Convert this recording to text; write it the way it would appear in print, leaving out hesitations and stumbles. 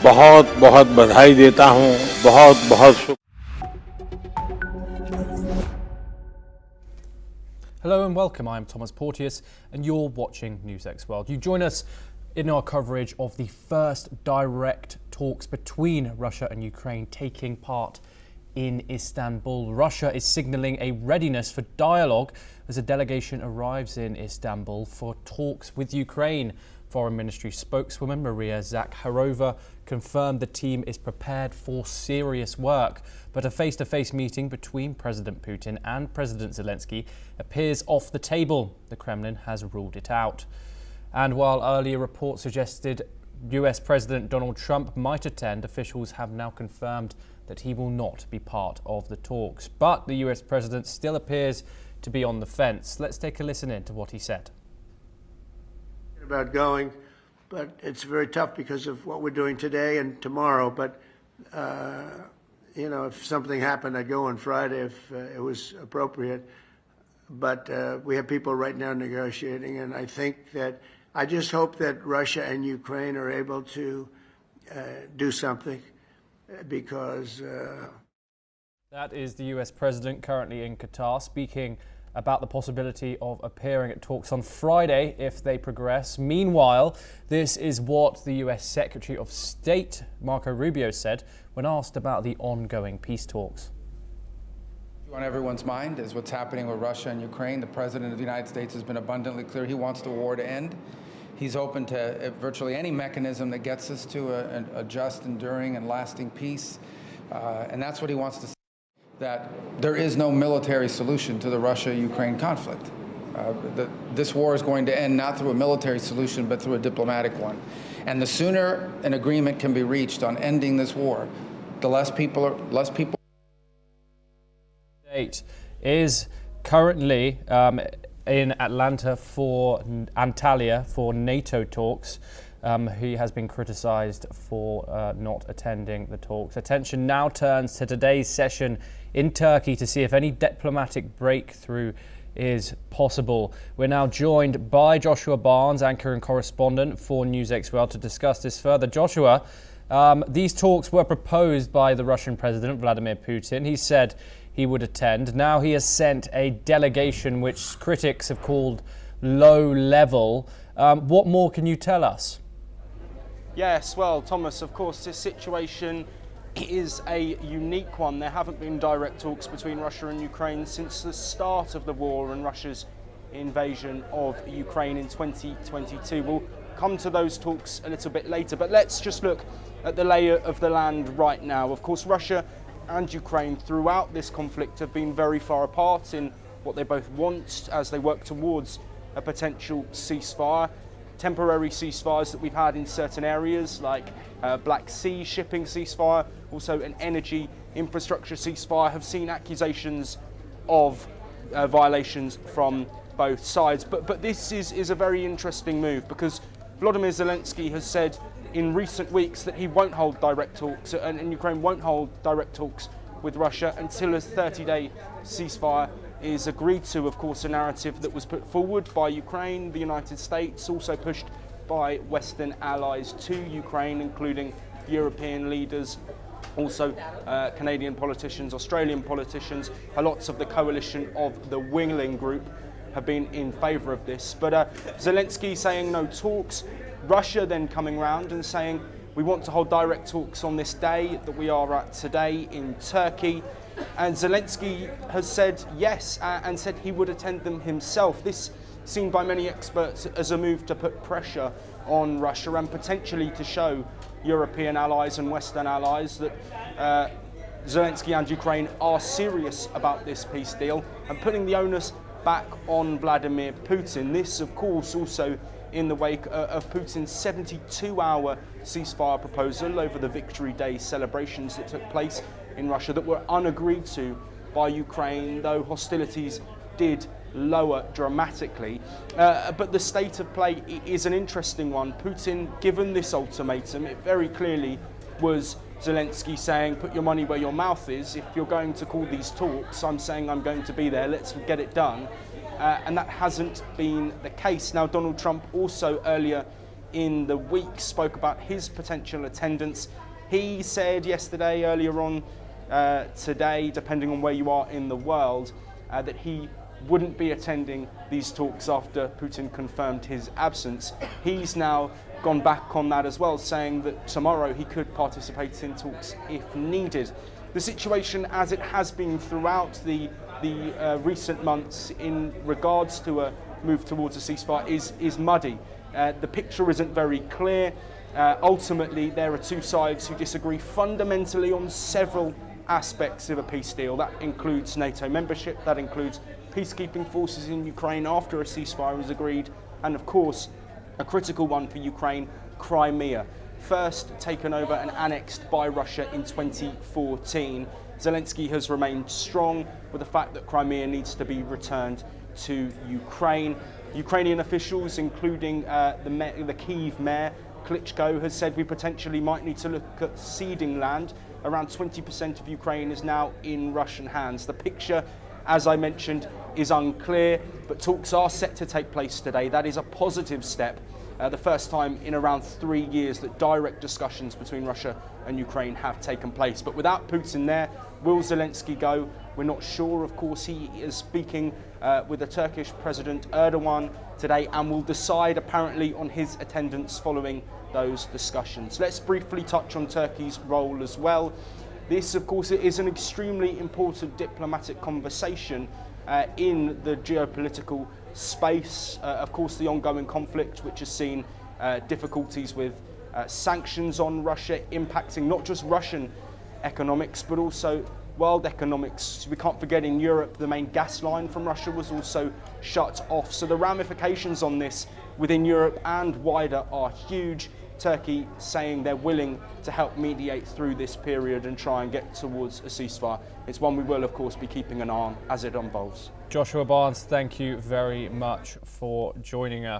बहुत बहुत बधाई देता हूं, बहुत बहुत शुक्रिया। Hello and welcome, I'm Thomas Porteous and you're watching NewsX World. You join us in our coverage of the first direct talks between Russia and Ukraine taking part in Istanbul. Russia is signalling a readiness for dialogue as a delegation arrives in Istanbul for talks with Ukraine. Foreign Ministry spokeswoman Maria Zakharova confirmed the team is prepared for serious work, but a face-to-face meeting between President Putin and President Zelenskyy appears off the table. The Kremlin has ruled it out. And while earlier reports suggested US President Donald Trump might attend, officials have now confirmed that he will not be part of the talks. But the US President still appears to be on the fence. Let's take a listen in to what he said. About going, but it's very tough because of what we're doing today and tomorrow. But you know, if something happened, I'd go on Friday if it was appropriate. But we have people right now negotiating, and I think that I just hope that Russia and Ukraine are able to do something, because that is the US President currently in Qatar speaking about the possibility of appearing at talks on Friday if they progress. Meanwhile, this is what the US Secretary of State, Marco Rubio, said when asked about the ongoing peace talks. On everyone's mind is what's happening with Russia and Ukraine. The President of the United States has been abundantly clear he wants the war to end. He's open to virtually any mechanism that gets us to a just, enduring, and lasting peace. And that's what he wants to see. That there is no military solution to the Russia-Ukraine conflict. This war is going to end not through a military solution, but through a diplomatic one. And the sooner an agreement can be reached on ending this war, the less people. State is currently in Atlanta for Antalya for NATO talks. He has been criticised for not attending the talks. Attention now turns to today's session in Turkey to see if any diplomatic breakthrough is possible. We're now joined by Joshua Barnes, anchor and correspondent for NewsX World, to discuss this further. Joshua, these talks were proposed by the Russian President Vladimir Putin. He said he would attend. Now he has sent a delegation which critics have called low level. What more can you tell us? Yes, well, Thomas, of course, this situation is a unique one. There haven't been direct talks between Russia and Ukraine since the start of the war and Russia's invasion of Ukraine in 2022. We'll come to those talks a little bit later, but let's just look at the lay of the land right now. Of course, Russia and Ukraine throughout this conflict have been very far apart in what they both want as they work towards a potential ceasefire. Temporary ceasefires that we've had in certain areas like Black Sea shipping ceasefire, also an energy infrastructure ceasefire, have seen accusations of violations from both sides. But this is a very interesting move because Volodymyr Zelenskyy has said in recent weeks that he won't hold direct talks and Ukraine won't hold direct talks with Russia until a 30-day ceasefire is agreed to. Of course, a narrative that was put forward by Ukraine, the United States, also pushed by Western allies to Ukraine, including European leaders, also Canadian politicians, Australian politicians. Lots of the coalition of the Wingling Group have been in favour of this. But Zelenskyy saying no talks, Russia then coming round and saying we want to hold direct talks on this day that we are at today in Turkey. And Zelenskyy has said yes and said he would attend them himself. This seen by many experts as a move to put pressure on Russia and potentially to show European allies and Western allies that Zelenskyy and Ukraine are serious about this peace deal and putting the onus back on Vladimir Putin. This, of course, also in the wake of Putin's 72-hour ceasefire proposal over the Victory Day celebrations that took place in Russia that were unagreed to by Ukraine, though hostilities did lower dramatically. But the state of play is an interesting one. Putin, given this ultimatum, it very clearly was Zelenskyy saying, put your money where your mouth is. If you're going to call these talks, I'm saying I'm going to be there. Let's get it done. And that hasn't been the case. Now, Donald Trump also earlier in the week spoke about his potential attendance. He said yesterday, earlier on today, depending on where you are in the world, that he wouldn't be attending these talks after Putin confirmed his absence. He's now gone back on that as well, saying that tomorrow he could participate in talks if needed. The situation, as it has been throughout the recent months in regards to a move towards a ceasefire, is muddy. The picture isn't very clear. Ultimately, there are two sides who disagree fundamentally on several aspects of a peace deal. That includes NATO membership, that includes peacekeeping forces in Ukraine after a ceasefire is agreed, and of course, a critical one for Ukraine, Crimea. First taken over and annexed by Russia in 2014. Zelenskyy has remained strong with the fact that Crimea needs to be returned to Ukraine. Ukrainian officials, including the Kyiv mayor, Klitschko, has said we potentially might need to look at ceding land. Around 20% of Ukraine is now in Russian hands. The picture, as I mentioned, is unclear, but talks are set to take place today. That is a positive step. The first time in around 3 years that direct discussions between Russia and Ukraine have taken place. But without Putin there, will Zelenskyy go? We're not sure. Of course, he is speaking with the Turkish President Erdogan today and will decide apparently on his attendance following those discussions. Let's briefly touch on Turkey's role as well. This, of course, is an extremely important diplomatic conversation in the geopolitical space. Of course, the ongoing conflict, which has seen difficulties with sanctions on Russia impacting not just Russian economics, but also world economics. We can't forget in Europe, the main gas line from Russia was also shut off. So the ramifications on this within Europe and wider are huge. Turkey saying they're willing to help mediate through this period and try and get towards a ceasefire. It's one we will, of course, be keeping an eye on as it unfolds. Joshua Barnes, thank you very much for joining us.